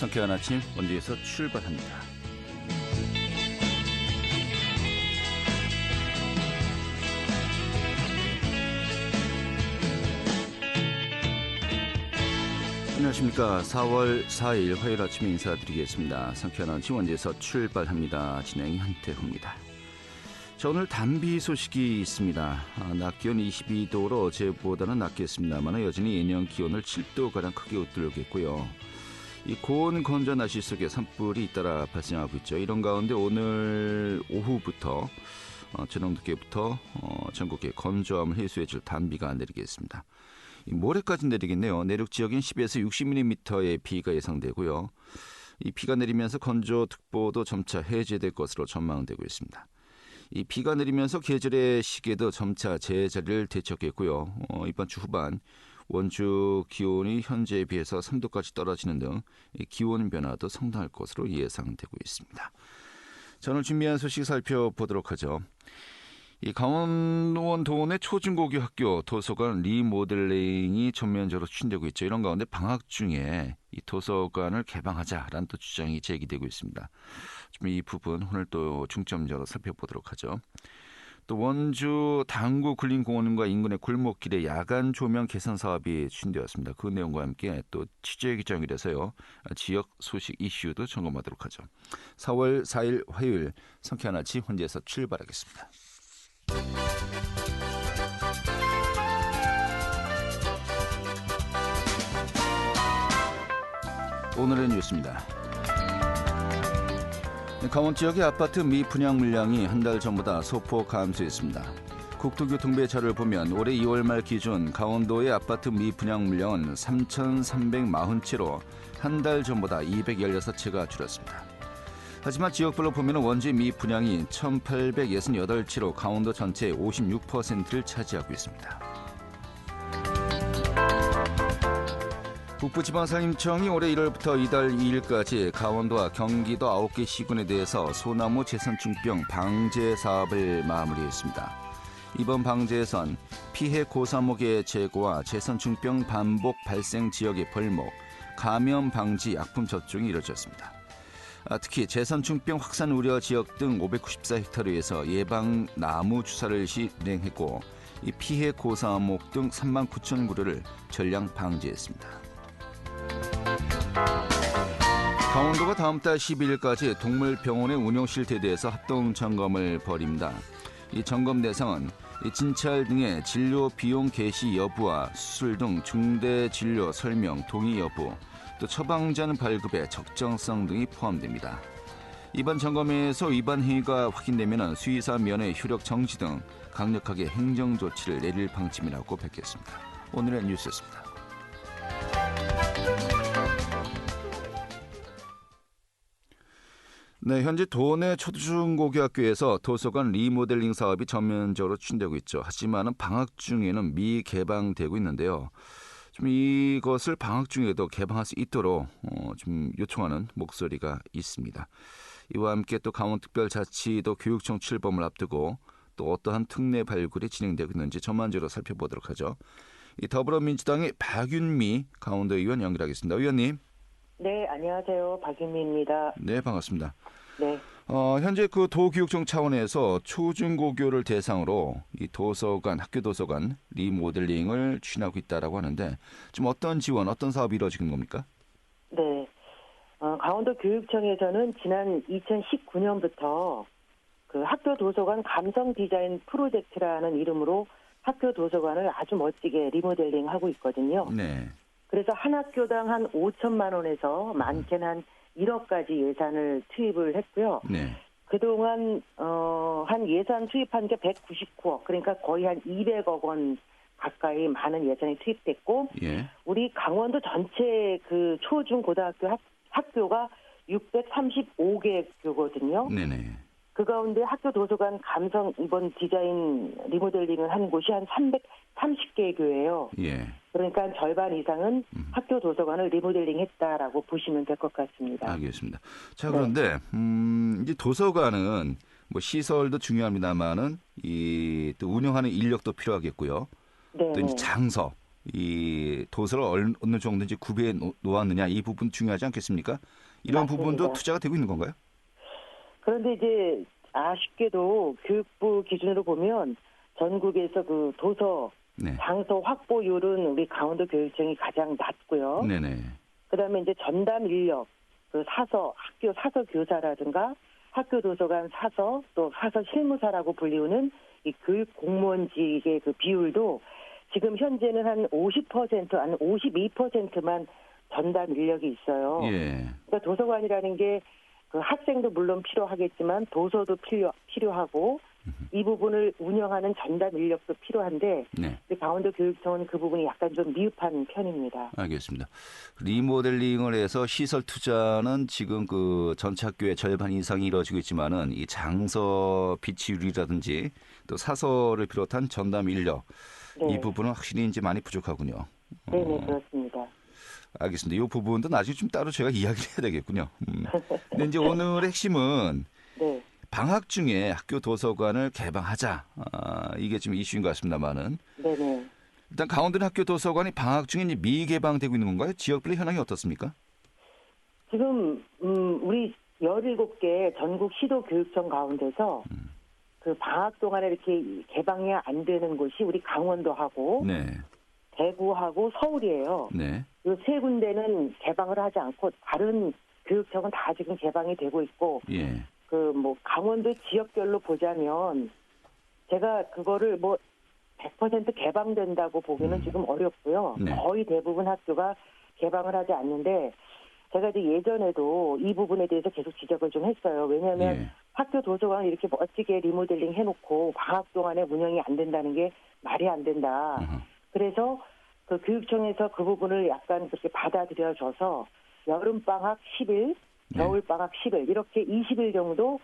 상쾌한 아침 원주에서 출발합니다. 안녕하십니까. 4월 4일 화요일 아침에 인사드리겠습니다. 상쾌한 아침 원주에서 출발합니다. 진행이 한태호입니다. 자, 오늘 단비 소식이 있습니다. 낮 기온 22도로 어제보다는 낮겠습니다만 여전히 예년 기온을 7도가량 크게 웃돌겠고요. 이 고온 건조한 날씨 속에 산불이 잇따라 발생하고 있죠. 이런 가운데 오늘 오후부터 저녁 늦게부터 전국에 건조함을 해소해줄 단비가 내리겠습니다. 모레까지 내리겠네요. 내륙 지역엔 10에서 60mm의 비가 예상되고요. 이 비가 내리면서 건조특보도 점차 해제될 것으로 전망되고 있습니다. 이 비가 내리면서 계절의 시계도 점차 제자리를 되찾겠고요. 이번 주 후반 원주 기온이 현재에 비해서 3도까지 떨어지는 등 기온 변화도 상당할 것으로 예상되고 있습니다. 자, 오늘 준비한 소식 살펴보도록 하죠. 이 강원 도내 초중고교 학교 도서관 리모델링이 전면적으로 추진되고 있죠. 이런 가운데 방학 중에 이 도서관을 개방하자라는 또 주장이 제기되고 있습니다. 좀 이 부분 오늘 또 중점적으로 살펴보도록 하죠. 또 원주 당구 굴림공원과 인근의 골목길에 야간 조명 개선 사업이 추진되었습니다. 그 내용과 함께 또 취재 기정이라서요. 지역 소식 이슈도 점검하도록 하죠. 4월 4일 화요일 상쾌한 아침 현지에서 출발하겠습니다. 오늘의 뉴스입니다. 강원 지역의 아파트 미분양 물량이 한 달 전보다 소폭 감소했습니다. 국토교통부의 자료를 보면 올해 2월 말 기준 강원도의 아파트 미분양 물량은 3,340채로 한 달 전보다 216채가 줄었습니다. 하지만 지역별로 보면 원주의 미분양이 1,868채로 강원도 전체의 56%를 차지하고 있습니다. 북부지방산림청이 올해 1월부터 이달 2일까지 강원도와 경기도 9개 시군에 대해서 소나무 재선충병 방제 사업을 마무리했습니다. 이번 방제에선 피해 고사목의 제거와 재선충병 반복 발생 지역의 벌목, 감염 방지 약품 접종이 이루어졌습니다. 특히 재선충병 확산 우려 지역 등 594헥타르에서 예방 나무 주사를 실행했고 이 피해 고사목 등 3만 9천 그루를 전량 방지했습니다. 강원도가 다음 달 12일까지 동물병원의 운영 실태에 대해서 합동 점검을 벌입니다. 이 점검 대상은 진찰 등의 진료 비용 개시 여부와 수술 등 중대 진료 설명 동의 여부, 또 처방전 발급의 적정성 등이 포함됩니다. 이번 점검에서 위반 행위가 확인되면 수의사 면회 효력 정지 등 강력하게 행정 조치를 내릴 방침이라고 밝혔습니다. 오늘의 뉴스였습니다. 네, 현재 도내 초중고교학교에서 도서관 리모델링 사업이 전면적으로 추진되고 있죠. 하지만 방학 중에는 미개방되고 있는데요. 좀 이것을 방학 중에도 개방할 수 있도록 좀 요청하는 목소리가 있습니다. 이와 함께 또 강원특별자치도 교육청 출범을 앞두고 또 어떠한 특례 발굴이 진행되고 있는지 전반적으로 살펴보도록 하죠. 이 더불어민주당의 박윤미 강원도 의원 연결하겠습니다. 의원님. 네, 안녕하세요. 박윤미입니다. 네, 반갑습니다. 네. 현재 그 도교육청 차원에서 초중고교를 대상으로 이 도서관, 학교 도서관 리모델링을 추진하고 있다라고 하는데 좀 어떤 지원, 어떤 사업이 이루어지는 겁니까? 네. 강원도 교육청에서는 지난 2019년부터 그 학교 도서관 감성 디자인 프로젝트라는 이름으로 학교 도서관을 아주 멋지게 리모델링하고 있거든요. 네. 그래서 한 학교당 한 5천만 원에서 많게는 한 1억까지 예산을 투입을 했고요. 네. 그동안 한 예산 투입한 게 199억, 그러니까 거의 한 200억 원 가까이 많은 예산이 투입됐고, 예. 우리 강원도 전체 그 초중 고등학교 학교가 635개 교거든요. 네네. 그 가운데 학교 도서관 감성 이번 디자인 리모델링을 한 곳이 한 330개 교예요. 예. 그러니까 절반 이상은 학교 도서관을 리모델링했다라고 보시면 될 것 같습니다. 알겠습니다. 자, 그런데 이제 도서관은 뭐 시설도 중요합니다만은 이 또 운영하는 인력도 필요하겠고요. 네. 또 이제 장소 이 도서를 어느 정도인지 구비해 놓았느냐 이 부분 중요하지 않겠습니까? 이런 맞습니다. 부분도 투자가 되고 있는 건가요? 그런데 이제 아쉽게도 교육부 기준으로 보면 전국에서 그 도서 네. 장소 확보율은 우리 강원도 교육청이 가장 낮고요. 네네. 그다음에 이제 전담 인력, 그 사서 학교 사서 교사라든가 학교 도서관 사서 또 사서 실무사라고 불리우는 이 교육 공무원직의 그 비율도 지금 현재는 한 50%, 한 52%만 전담 인력이 있어요. 예. 그러니까 도서관이라는 게 그 학생도 물론 필요하겠지만 도서도 필요하고 이 부분을 운영하는 전담 인력도 필요한데 네. 강원도 교육청은 그 부분이 약간 좀 미흡한 편입니다. 알겠습니다. 리모델링을 해서 시설 투자는 지금 그 전체 학교의 절반 이상이 이루어지고 있지만은 이 장서 비치율이라든지 또 사서를 비롯한 전담 인력 네. 이 부분은 확실히 이제 많이 부족하군요. 네네 그렇습니다. 알겠습니다. 이 부분도 나중에 좀 따로 제가 이야기를 해야 되겠군요. 근데 이제 오늘 핵심은 네. 방학 중에 학교 도서관을 개방하자. 이게 좀 이슈인 것 같습니다만은. 네네. 일단 강원도 학교 도서관이 방학 중에 이제 미개방되고 있는 건가요? 지역별로 현황이 어떻습니까? 지금 우리 17개 전국 시도 교육청 가운데서 그 방학 동안에 이렇게 개방이 안 되는 곳이 우리 강원도하고 네. 대구하고 서울이에요. 네. 이 세 군데는 개방을 하지 않고 다른 교육청은 다 지금 개방이 되고 있고 예. 그 뭐 강원도 지역별로 보자면 제가 그거를 뭐 100% 개방된다고 보기는 지금 어렵고요. 네. 거의 대부분 학교가 개방을 하지 않는데 제가 이제 예전에도 이 부분에 대해서 계속 지적을 좀 했어요. 왜냐하면 예. 학교 도서관 이렇게 멋지게 리모델링 해놓고 방학 동안에 운영이 안 된다는 게 말이 안 된다. 그래서 그 교육청에서 그 부분을 약간 그렇게 받아들여줘서 여름방학 10일, 겨울방학 10일 이렇게 20일 정도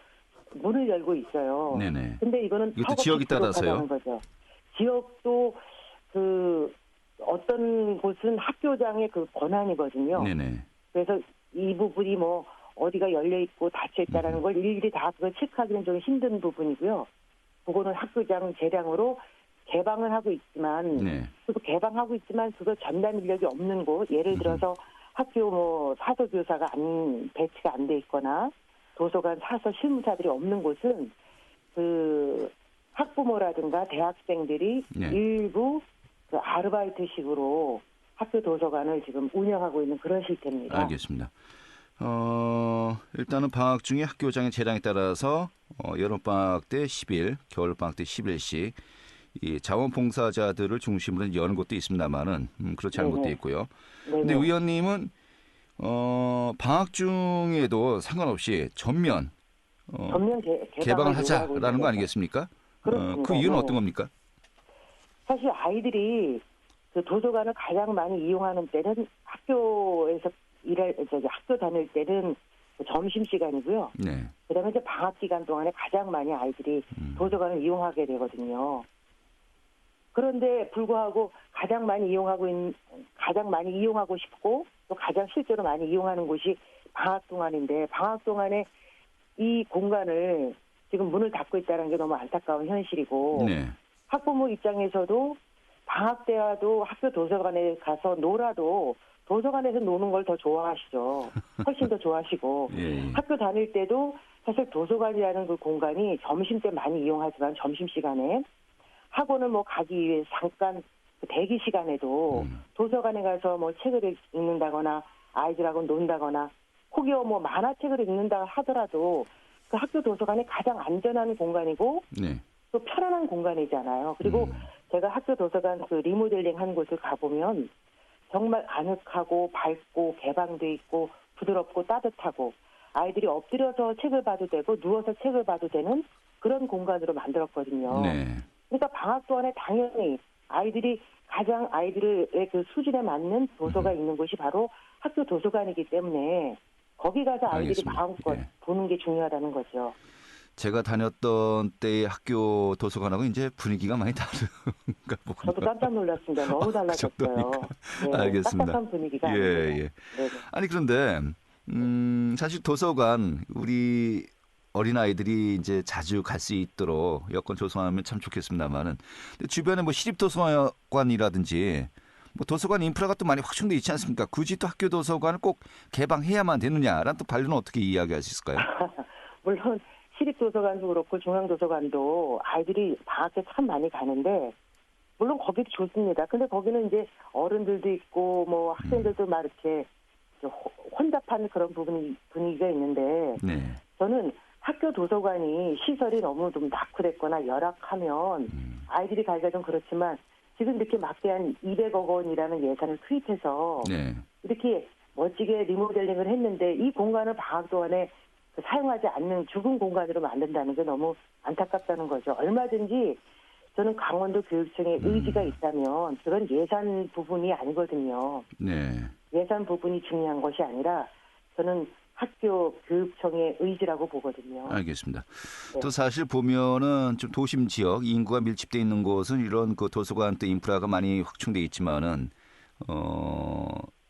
문을 열고 있어요. 네네. 근데 이거는 이것도 지역에 따라서요? 거죠. 지역도 그 어떤 곳은 학교장의 그 권한이거든요. 네네. 그래서 이 부분이 뭐 어디가 열려 있고 닫혀 있다라는 걸 일일이 다 그걸 체크하기는 좀 힘든 부분이고요. 그거는 학교장 재량으로 개방을 하고 있지만 네. 그리고 개방하고 있지만 그거 전담 인력이 없는 곳 예를 들어서 학교 뭐 사서 교사가 배치가 안 돼 있거나 도서관 사서 실무사들이 없는 곳은 그 학부모라든가 대학생들이 네. 일부 그 아르바이트식으로 학교 도서관을 지금 운영하고 있는 그런 실태입니다. 알겠습니다. 일단은 방학 중에 학교장의 재량에 따라서 여름방학 때 10일, 겨울방학 때 10일씩 이 자원봉사자들을 중심으로 여는 곳도 있습니다만은 그렇지 않은 네네. 곳도 있고요. 네네. 근데 의원님은 방학 중에도 상관없이 전면 전면 개방을 요구하고 하자라는 거 있는 아니겠습니까? 그렇습니다. 그 이유는 네. 어떤 겁니까? 사실 아이들이 그 도서관을 가장 많이 이용하는 때는 학교에서 학교 다닐 때는 그 점심 시간이고요. 네. 그다음에 이제 방학 기간 동안에 가장 많이 아이들이 도서관을 이용하게 되거든요. 그런데 불구하고 가장 많이 이용하고 싶고 또 가장 실제로 많이 이용하는 곳이 방학 동안인데 방학 동안에 이 공간을 지금 문을 닫고 있다는 게 너무 안타까운 현실이고 네. 학부모 입장에서도 방학 때라도 학교 도서관에 가서 놀아도 도서관에서 노는 걸 더 좋아하시죠. 훨씬 더 좋아하시고 예. 학교 다닐 때도 사실 도서관이라는 그 공간이 점심 때 많이 이용하지만 점심시간에 학원을 뭐 가기 위해 잠깐 그 대기 시간에도 도서관에 가서 뭐 책을 읽는다거나 아이들하고 논다거나 혹여 뭐 만화책을 읽는다 하더라도 그 학교 도서관이 가장 안전한 공간이고 네. 또 편안한 공간이잖아요. 그리고 제가 학교 도서관 그 리모델링 한 곳을 가보면 정말 아늑하고 밝고 개방돼 있고 부드럽고 따뜻하고 아이들이 엎드려서 책을 봐도 되고 누워서 책을 봐도 되는 그런 공간으로 만들었거든요. 네. 그러니까 방학 동안에 당연히 아이들이 가장 아이들의 그 수준에 맞는 도서가 있는 곳이 바로 학교 도서관이기 때문에 거기 가서 아이들이 알겠습니다. 마음껏 예. 보는 게 중요하다는 거죠. 제가 다녔던 때의 학교 도서관하고 이제 분위기가 많이 다른가 보군요. 저도 깜짝 놀랐습니다. 너무 달라졌어요. 정도입니까? 네, 알겠습니다. 딱딱한 분위기가 예, 아니에요. 예. 네네. 아니 그런데 사실 도서관 우리 어린아이들이 이제 자주 갈 수 있도록 여건 조성하면 참 좋겠습니다만은 주변에 뭐 시립도서관이라든지 뭐 도서관 인프라가 또 많이 확충돼 있지 않습니까? 굳이 또 학교 도서관을 꼭 개방해야만 되느냐라는 또 반론은 어떻게 이야기할 수 있을까요? 물론 시립도서관도 그렇고 중앙도서관도 아이들이 방학 때 참 많이 가는데 물론 거기도 좋습니다. 근데 거기는 이제 어른들도 있고 뭐 학생들도 막 이렇게 혼잡한 그런 분위기가 있는데 네. 저는 학교 도서관이 시설이 너무 좀 낙후됐거나 열악하면 아이들이 가기가 좀 그렇지만 지금 이렇게 막대한 200억 원이라는 예산을 투입해서 네. 이렇게 멋지게 리모델링을 했는데 이 공간을 방학 동안에 사용하지 않는 죽은 공간으로 만든다는 게 너무 안타깝다는 거죠. 얼마든지 저는 강원도 교육청에 의지가 있다면 그건 예산 부분이 아니거든요. 네. 예산 부분이 중요한 것이 아니라 저는 학교 교육청의 의지라고 보거든요. 알겠습니다. 네. 또 사실 보면은 좀 도심 지역 인구가 밀집돼 있는 곳은 이런 그 도서관 또 인프라가 많이 확충돼 있지만은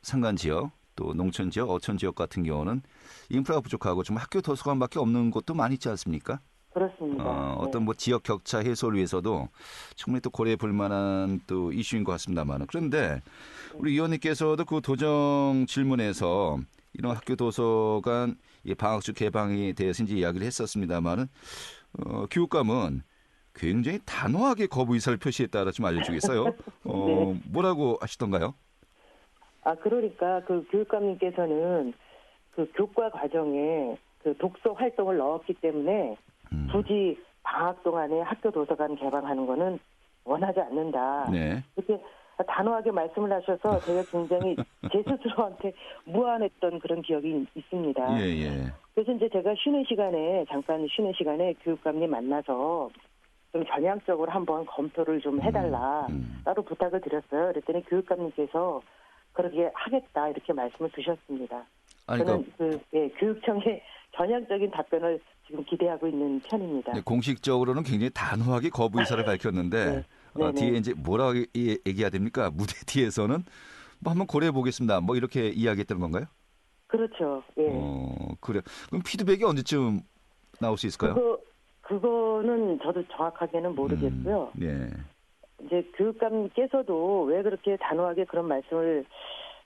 산간 지역 또 농촌 지역, 어촌 지역 같은 경우는 인프라가 부족하고 좀 학교 도서관밖에 없는 곳도 많이 있지 않습니까? 그렇습니다. 어떤 뭐 지역 격차 해소를 위해서도 충분히 또 고려해 볼 만한 또 이슈인 것 같습니다만 그런데 우리 의원님께서도 그 도정 질문에서 이런 학교 도서관 방학주 개방에 대해서 이제 이야기를 했었습니다만은 교육감은 굉장히 단호하게 거부 의사를 표시했다라 좀 알려주겠어요? 네. 뭐라고 하시던가요? 그러니까 그 교육감님께서는 그 교과 과정에 그 독서 활동을 넣었기 때문에 굳이 방학 동안에 학교 도서관 개방하는 거는 원하지 않는다. 네. 이렇게 단호하게 말씀을 하셔서 제가 굉장히 제 스스로한테 무안했던 그런 기억이 있습니다. 예. 그래서 이제 제가 잠깐 쉬는 시간에 교육감님 만나서 좀 전향적으로 한번 검토를 좀 해달라 따로 부탁을 드렸어요. 그랬더니 교육감님께서 그렇게 하겠다 이렇게 말씀을 주셨습니다. 저는 교육청의 전향적인 답변을 지금 기대하고 있는 편입니다. 네, 공식적으로는 굉장히 단호하게 거부 의사를 밝혔는데 뒤에 이제 뭐라고 얘기해야 됩니까? 무대 뒤에서는 뭐 한번 고려해 보겠습니다. 뭐 이렇게 이야기했던 건가요? 그렇죠. 예. 그래. 그럼 피드백이 언제쯤 나올 수 있을까요? 그거는 저도 정확하게는 모르겠고요. 네. 이제 교육감께서도 왜 그렇게 단호하게 그런 말씀을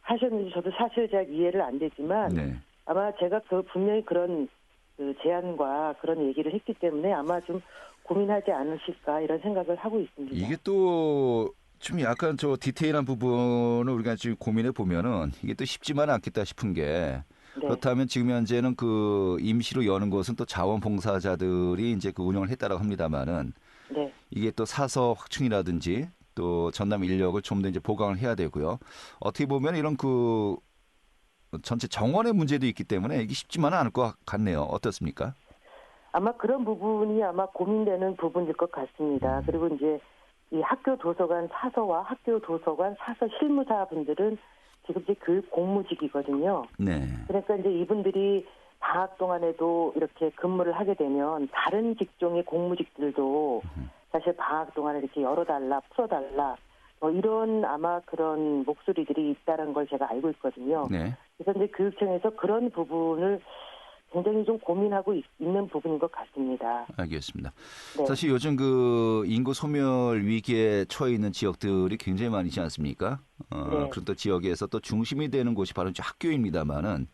하셨는지 저도 사실 잘 이해를 안 되지만 네. 아마 제가 분명히 그런 그 제안과 그런 얘기를 했기 때문에 아마 좀 고민하지 않으실까 이런 생각을 하고 있습니다. 이게 또 좀 약간 저 디테일한 부분을 우리가 지금 고민해 보면은 이게 또 쉽지만은 않겠다 싶은 게 네. 그렇다면 지금 현재는 그 임시로 여는 곳은 또 자원봉사자들이 이제 그 운영을 했다라고 합니다만은 네. 이게 또 사서 확충이라든지 또 전담 인력을 좀 더 이제 보강을 해야 되고요. 어떻게 보면 이런 그 전체 정원의 문제도 있기 때문에 이게 쉽지만은 않을 것 같네요. 어떻습니까? 아마 그런 부분이 아마 고민되는 부분일 것 같습니다. 그리고 이제 이 학교 도서관 사서와 학교 도서관 사서 실무사 분들은 지금 이제 교육 공무직이거든요. 네. 그러니까 이제 이분들이 방학 동안에도 이렇게 근무를 하게 되면 다른 직종의 공무직들도 사실 방학 동안에 이렇게 열어달라, 풀어달라, 뭐 이런 아마 그런 목소리들이 있다는 걸 제가 알고 있거든요. 네. 그래서 이제 교육청에서 그런 부분을 굉장히 좀 고민하고 있는 부분인 것 같습니다. 알겠습니다. 네. 사실 요즘 그 인구 소멸 위기에 처해 있는 지역들이 굉장히 많이지 않습니까? 네. 그런 또 지역에서 또 중심이 되는 곳이 바로 이제 학교입니다만은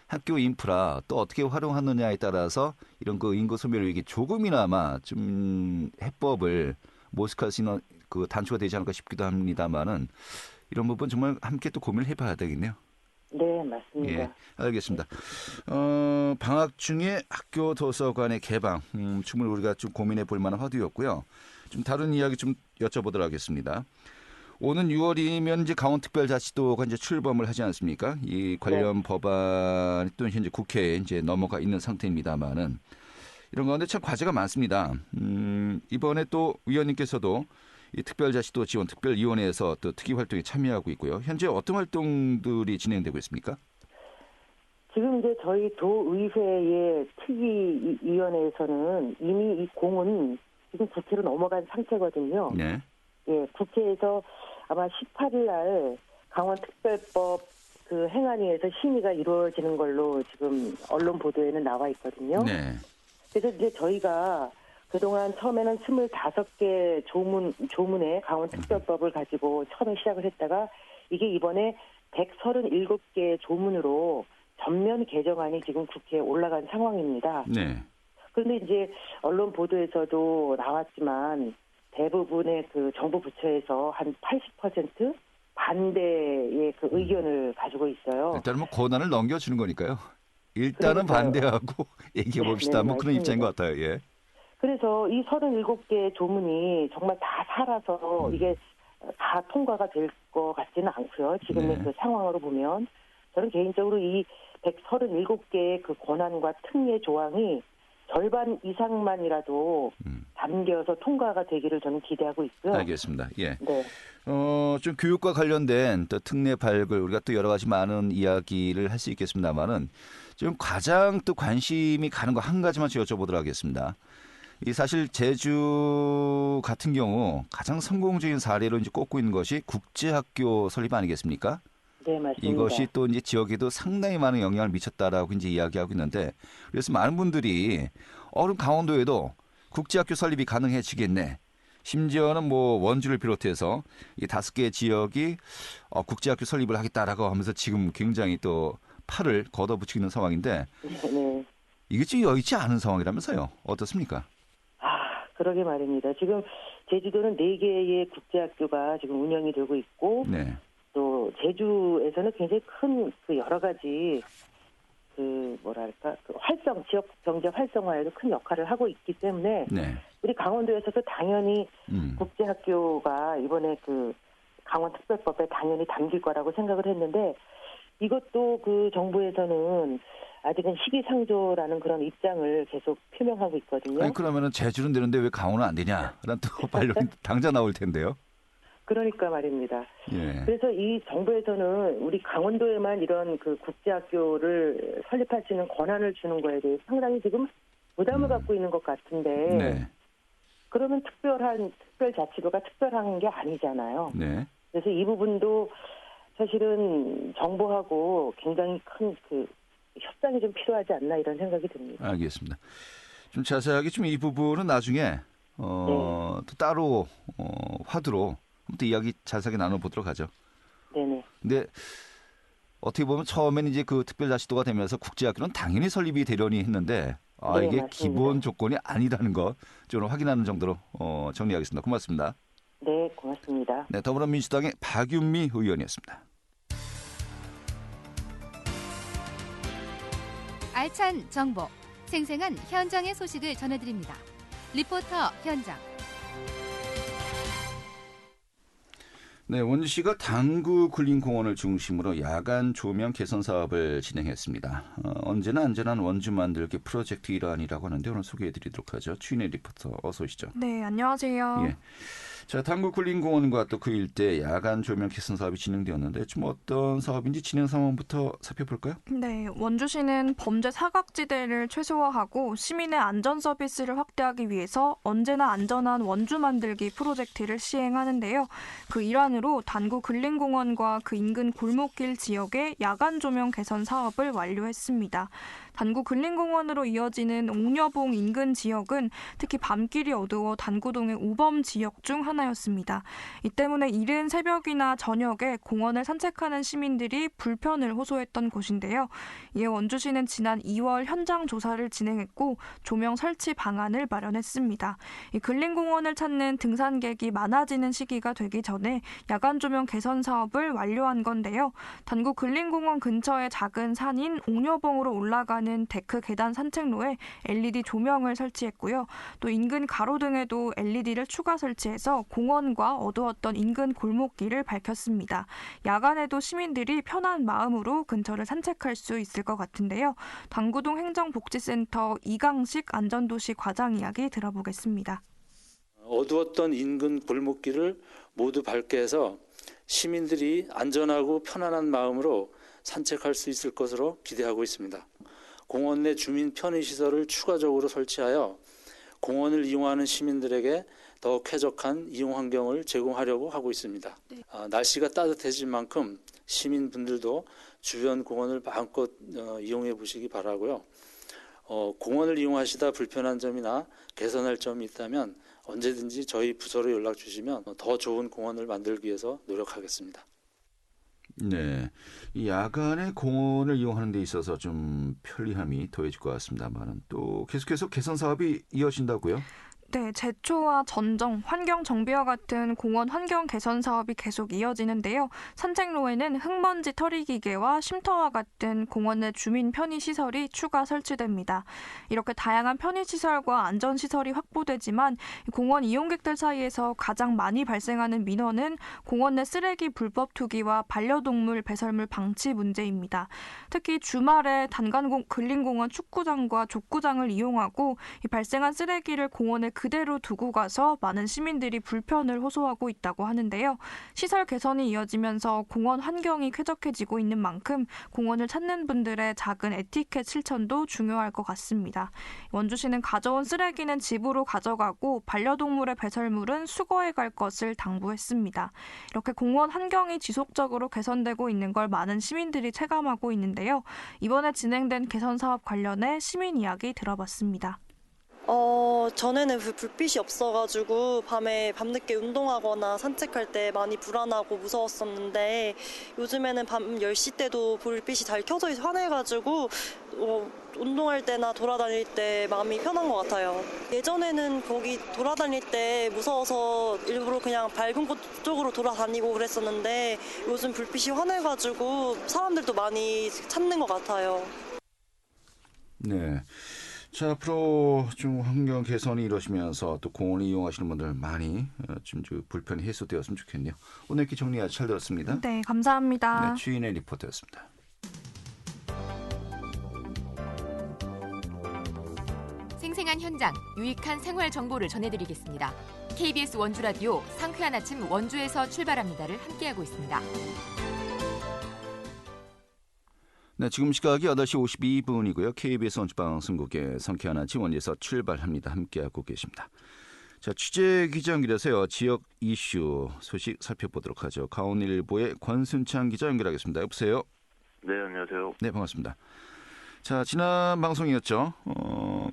학교 인프라 또 어떻게 활용하느냐에 따라서 이런 그 인구 소멸 위기 조금이나마 좀 해법을 모색할 수 있는 그 단초가 되지 않을까 싶기도 합니다만은 이런 부분 정말 함께 또 고민을 해봐야 되겠네요. 네, 맞습니다. 예, 알겠습니다. 방학 중에 학교 도서관의 개방, 충분히 우리가 좀 고민해 볼 만한 화두였고요. 좀 다른 이야기 좀 여쭤보도록 하겠습니다. 오는 6월이면 이제 강원특별자치도가 이제 출범을 하지 않습니까? 이 관련 법안이 또 현재 국회에 이제 넘어가 있는 상태입니다만은 이런 가운데 참 과제가 많습니다. 이번에 또 위원님께서도 이 특별자치도 지원 특별위원회에서 또 특이 활동에 참여하고 있고요. 현재 어떤 활동들이 진행되고 있습니까? 지금 이제 저희 도의회의 특위위원회에서는 이미 이 공은 지금 국회로 넘어간 상태거든요. 네. 예, 국회에서 아마 18일 날 강원특별법 그 행안위에서 심의가 이루어지는 걸로 지금 언론 보도에는 나와 있거든요. 네. 그래서 이제 저희가 그동안 처음에는 25개 조문의 강원특별법을 가지고 처음에 시작을 했다가 이게 이번에 137개 조문으로 전면 개정안이 지금 국회에 올라간 상황입니다. 네. 그런데 이제 언론 보도에서도 나왔지만 대부분의 그 정부 부처에서 한 80% 반대의 그 의견을 가지고 있어요. 일단은 뭐 권한을 넘겨주는 거니까요. 일단은 그러니까요. 반대하고 얘기해 봅시다. 네, 뭐 그런 입장인 맞습니다. 것 같아요. 예. 그래서 이 37개 조문이 정말 다 살아서 이게 다 통과가 될 것 같지는 않고요. 지금의 네. 그 상황으로 보면 저는 개인적으로 이 137개의 그 권한과 특례 조항이 절반 이상만이라도 담겨서 통과가 되기를 저는 기대하고 있고요. 알겠습니다. 예. 네. 좀 교육과 관련된 또 특례 발굴 우리가 또 여러 가지 많은 이야기를 할 수 있겠습니다만은 지금 가장 또 관심이 가는 거 한 가지만 여쭤보도록 하겠습니다. 이 사실 제주 같은 경우 가장 성공적인 사례로 이제 꼽고 있는 것이 국제학교 설립 아니겠습니까? 네, 맞습니다. 이것이 또 이제 지역에도 상당히 많은 영향을 미쳤다라고 이제 이야기하고 있는데 그래서 많은 분들이 그럼 강원도에도 국제학교 설립이 가능해지겠네. 심지어는 뭐 원주를 비롯해서 이 5개 지역이 국제학교 설립을 하겠다라고 하면서 지금 굉장히 또 팔을 걷어붙이고 있는 상황인데 네. 이게 좀 여의치 않은 상황이라면서요. 어떻습니까? 그러게 말입니다. 지금 제주도는 4개의 국제학교가 지금 운영이 되고 있고 네. 또 제주에서는 굉장히 큰 그 여러 가지 그 뭐랄까 그 지역 경제 활성화에도 큰 역할을 하고 있기 때문에 네. 우리 강원도에서도 당연히 국제학교가 이번에 그 강원특별법에 당연히 담길 거라고 생각을 했는데 이것도 그 정부에서는 아직은 시기상조라는 그런 입장을 계속 표명하고 있거든요. 아니 그러면은 제주는 되는데 왜 강원은 안 되냐? 라는 또 반론이 당장 나올 텐데요. 그러니까 말입니다. 예. 그래서 이 정부에서는 우리 강원도에만 이런 그 국제학교를 설립할 수 있는 권한을 주는 거에 대해 상당히 지금 부담을 갖고 있는 것 같은데 네. 그러면 특별자치도가 특별한 게 아니잖아요. 네. 그래서 이 부분도 사실은 정부하고 굉장히 큰 그 협상이 좀 필요하지 않나 이런 생각이 듭니다. 알겠습니다. 좀 자세하게 좀 이 부분은 나중에 또 따로 화두로 또 이야기 자세하게 나눠보도록 하죠. 네네. 근데 어떻게 보면 처음에는 이제 그 특별자치도가 되면서 국제학교는 당연히 설립이 되려니 했는데 네, 이게 맞습니다. 기본 조건이 아니라는 거 좀 확인하는 정도로 정리하겠습니다. 고맙습니다. 네, 고맙습니다. 네, 더불어민주당의 박윤미 의원이었습니다. 알찬 정보, 생생한 현장의 소식을 전해드립니다. 리포터 현장. 네, 원주시가 당구 굴림공원을 중심으로 야간 조명 개선 사업을 진행했습니다. 언제나 안전한 원주 만들기 프로젝트 일환이라고 하는데 오늘 소개해드리도록 하죠. 추인혜 리포터 어서 오시죠. 네, 안녕하세요. 예. 자, 당구 굴림공원과 또 그 일대 야간 조명 개선 사업이 진행되었는데 좀 어떤 사업인지 진행 상황부터 살펴볼까요? 네, 원주시는 범죄 사각지대를 최소화하고 시민의 안전 서비스를 확대하기 위해서 언제나 안전한 원주 만들기 프로젝트를 시행하는데요. 그 일환으로 단구 근린공원과 그 인근 골목길 지역의 야간 조명 개선 사업을 완료했습니다. 단구 근린공원으로 이어지는 옥녀봉 인근 지역은 특히 밤길이 어두워 단구동의 우범 지역 중 하나였습니다. 이 때문에 이른 새벽이나 저녁에 공원을 산책하는 시민들이 불편을 호소했던 곳인데요. 이에 원주시는 지난 2월 현장 조사를 진행했고 조명 설치 방안을 마련했습니다. 이 근린공원을 찾는 등산객이 많아지는 시기가 되기 전에 야간 조명 개선 사업을 완료한 건데요. 단구 근린공원 근처의 작은 산인 옥녀봉으로 올라가는 데크 계단 산책로에 LED 조명을 설치했고요. 또 인근 가로등에도 LED를 추가 설치해서 공원과 어두웠던 인근 골목길을 밝혔습니다. 야간에도 시민들이 편한 마음으로 근처를 산책할 수 있을 것 같은데요. 당구동 행정복지센터 이강식 안전도시 과장 이야기 들어보겠습니다. 어두웠던 인근 골목길을 모두 밝게 해서 시민들이 안전하고 편안한 마음으로 산책할 수 있을 것으로 기대하고 있습니다. 공원 내 주민 편의시설을 추가적으로 설치하여 공원을 이용하는 시민들에게 더욱 쾌적한 이용 환경을 제공하려고 하고 있습니다. 날씨가 따뜻해진 만큼 시민분들도 주변 공원을 마음껏 이용해 보시기 바라고요. 공원을 이용하시다 불편한 점이나 개선할 점이 있다면 언제든지 저희 부서로 연락 주시면 더 좋은 공원을 만들기 위해서 노력하겠습니다. 네, 이 야간에 공원을 이용하는 데 있어서 좀 편리함이 더해질 것 같습니다만 또 계속해서 개선 사업이 이어진다고요? 네, 제초와 전정, 환경 정비와 같은 공원 환경 개선 사업이 계속 이어지는데요. 산책로에는 흙먼지 털이 기계와 쉼터와 같은 공원 내 주민 편의 시설이 추가 설치됩니다. 이렇게 다양한 편의 시설과 안전 시설이 확보되지만 공원 이용객들 사이에서 가장 많이 발생하는 민원은 공원 내 쓰레기 불법 투기와 반려동물 배설물 방치 문제입니다. 특히 주말에 근린공원 축구장과 족구장을 이용하고 이 발생한 쓰레기를 공원에 그대로 두고 가서 많은 시민들이 불편을 호소하고 있다고 하는데요. 시설 개선이 이어지면서 공원 환경이 쾌적해지고 있는 만큼 공원을 찾는 분들의 작은 에티켓 실천도 중요할 것 같습니다. 원주시는 가져온 쓰레기는 집으로 가져가고 반려동물의 배설물은 수거해 갈 것을 당부했습니다. 이렇게 공원 환경이 지속적으로 개선되고 있는 걸 많은 시민들이 체감하고 있는데요. 이번에 진행된 개선 사업 관련해 시민 이야기 들어봤습니다. 전에는 불빛이 없어가지고 밤늦게 운동하거나 산책할 때 많이 불안하고 무서웠었는데 요즘에는 밤 10시 때도 불빛이 잘 켜져 있어 환해가지고 운동할 때나 돌아다닐 때 마음이 편한 것 같아요. 예전에는 거기 돌아다닐 때 무서워서 일부러 그냥 밝은 곳 쪽으로 돌아다니고 그랬었는데 요즘 불빛이 환해가지고 사람들도 많이 찾는 것 같아요. 네. 자, 앞으로 좀 환경 개선이 이루어지면서 또 공원을 이용하시는 분들 많이 좀 불편이 해소되었으면 좋겠네요. 오늘 이렇게 정리 아주 잘 들었습니다. 네, 감사합니다. 네, 주인의 리포터였습니다. 생생한 현장, 유익한 생활 정보를 전해드리겠습니다. KBS 원주라디오 상쾌한 아침 원주에서 출발합니다를 함께하고 있습니다. 네, 지금 시각이 8시 52분이고요. KBS 원주방송국의 상쾌한 아침 원주에서 출발합니다. 함께하고 계십니다. 자, 취재 기자 연결해서요. 지역 이슈 소식 살펴보도록 하죠. 강원일보의 권순창 기자 연결하겠습니다. 여보세요? 네, 안녕하세요. 네, 반갑습니다. 자, 지난 방송이었죠.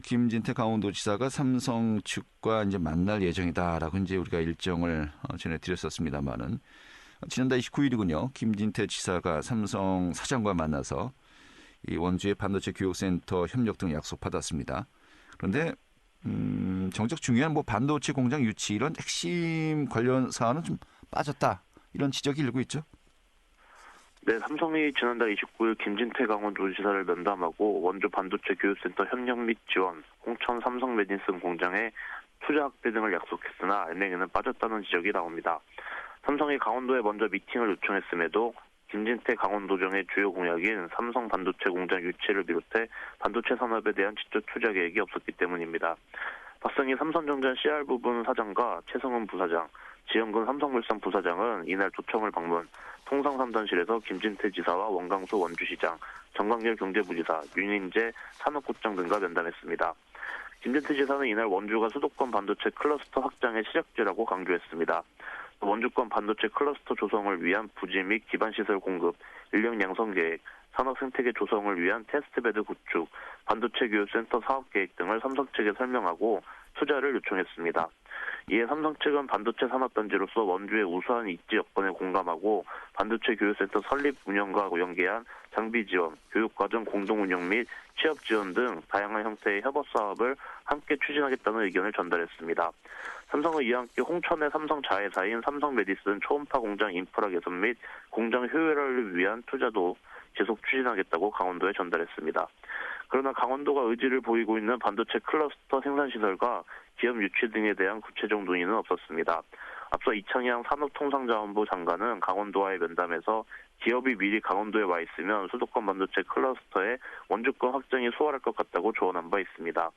김진태 강원도지사가 삼성 측과 이제 만날 예정이다라고 이제 우리가 일정을 전해드렸었습니다만은 지난달 29일이군요. 김진태 지사가 삼성 사장과 만나서 이 원주의 반도체 교육센터 협력 등 약속받았습니다. 그런데 정작 중요한 반도체 공장 유치 이런 핵심 관련 사안은 좀 빠졌다. 이런 지적이 일고 있죠. 네, 삼성이 지난달 29일 김진태 강원도지사를 면담하고 원주 반도체 교육센터 협력 및 지원, 홍천 삼성 메디슨 공장의 투자 확대 등을 약속했으나 안행에는 빠졌다는 지적이 나옵니다. 삼성이 강원도에 먼저 미팅을 요청했음에도 김진태 강원도정의 주요 공약인 삼성 반도체 공장 유치를 비롯해 반도체 산업에 대한 직접 투자 계획이 없었기 때문입니다. 박성희 삼성전자 CR 부분 사장과 최성은 부사장, 지영근 삼성물산 부사장은 이날 도청을 방문, 통상삼단실에서 김진태 지사와 원강수 원주시장, 정광열 경제부지사, 윤인재 산업국장 등과 면담했습니다. 김진태 지사는 이날 원주가 수도권 반도체 클러스터 확장의 시작지라고 강조했습니다. 원주권 반도체 클러스터 조성을 위한 부지 및 기반시설 공급, 인력 양성 계획, 산업 생태계 조성을 위한 테스트베드 구축, 반도체 교육센터 사업 계획 등을 삼성 측에 설명하고 투자를 요청했습니다. 이에 삼성 측은 반도체 산업단지로서 원주의 우수한 입지 여건에 공감하고 반도체 교육센터 설립 운영과 연계한 장비 지원, 교육과정 공동 운영 및 취업 지원 등 다양한 형태의 협업 사업을 함께 추진하겠다는 의견을 전달했습니다. 삼성은 이와 함께 홍천의 삼성 자회사인 삼성 메디슨 초음파 공장 인프라 개선 및 공장 효율화를 위한 투자도 계속 추진하겠다고 강원도에 전달했습니다. 그러나 강원도가 의지를 보이고 있는 반도체 클러스터 생산시설과 기업 유치 등에 대한 구체적 논의는 없었습니다. 앞서 이창양 산업통상자원부 장관은 강원도와의 면담에서 기업이 미리 강원도에 와 있으면 수도권 반도체 클러스터의 원주권 확장이 수월할 것 같다고 조언한 바 있습니다.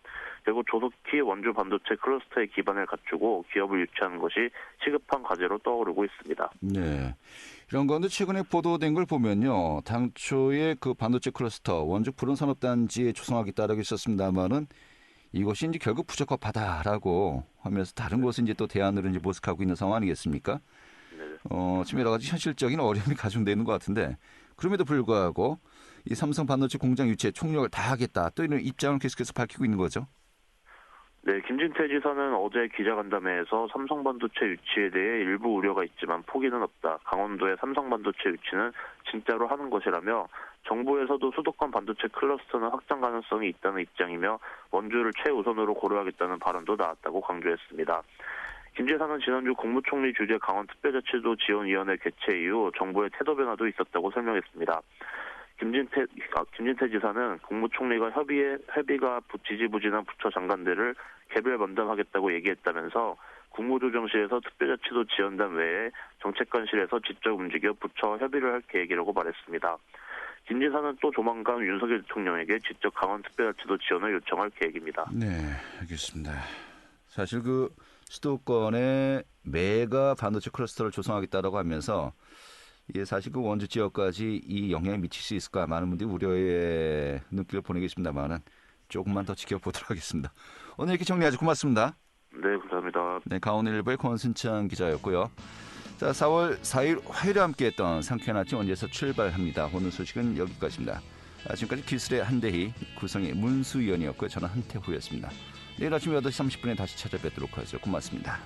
결국 조속히 원주 반도체 클러스터의 기반을 갖추고 기업을 유치하는 것이 시급한 과제로 떠오르고 있습니다. 네. 이런 가운데 최근에 보도된 걸 보면요. 당초에 그 반도체 클러스터 원주 푸른산업단지에 조성하겠다라고 했었습니다만은 이것이 이제 결국 부적합하다라고 하면서 다른 곳은 이제 또 대안으로 이제 모색하고 있는 상황 아니겠습니까? 네. 지금 여러 가지 현실적인 어려움이 가중되는 것 같은데 그럼에도 불구하고 이 삼성 반도체 공장 유치에 총력을 다하겠다. 또 이런 입장을 계속해서 밝히고 있는 거죠. 네, 김진태 지사는 어제 기자간담회에서 삼성반도체 유치에 대해 일부 우려가 있지만 포기는 없다. 강원도의 삼성반도체 유치는 진짜로 하는 것이라며 정부에서도 수도권 반도체 클러스터는 확장 가능성이 있다는 입장이며 원주를 최우선으로 고려하겠다는 발언도 나왔다고 강조했습니다. 김 지사는 지난주 국무총리 주재 강원특별자치도 지원위원회 개최 이후 정부의 태도 변화도 있었다고 설명했습니다. 김진태 지사는 국무총리가 협의가 지지부진한 부처 장관들을 개별 면담하겠다고 얘기했다면서 국무조정실에서 특별자치도 지원단 외에 정책관실에서 직접 움직여 부처 협의를 할 계획이라고 말했습니다. 김 지사는 또 조만간 윤석열 대통령에게 직접 강원특별자치도 지원을 요청할 계획입니다. 네, 알겠습니다. 사실 그 수도권에 메가 반도체 클러스터를 조성하겠다라고 하면서 이게 사실 그 원주 지역까지 이 영향이 미칠 수 있을까 많은 분들이 우려의 눈길을 보내고 있습니다만은 조금만 더 지켜보도록 하겠습니다. 오늘 이렇게 정리하죠. 고맙습니다. 네, 감사합니다. 네, 강원일보의 권순창 기자였고요. 자, 4월 4일 화요일에 함께했던 상쾌한 아침 원주에서 출발합니다. 오늘 소식은 여기까지입니다. 지금까지 기술의 한대희, 구성의 문수위원이었고요. 저는 한태후였습니다. 내일 아침 8시 30분에 다시 찾아뵙도록 하죠. 고맙습니다.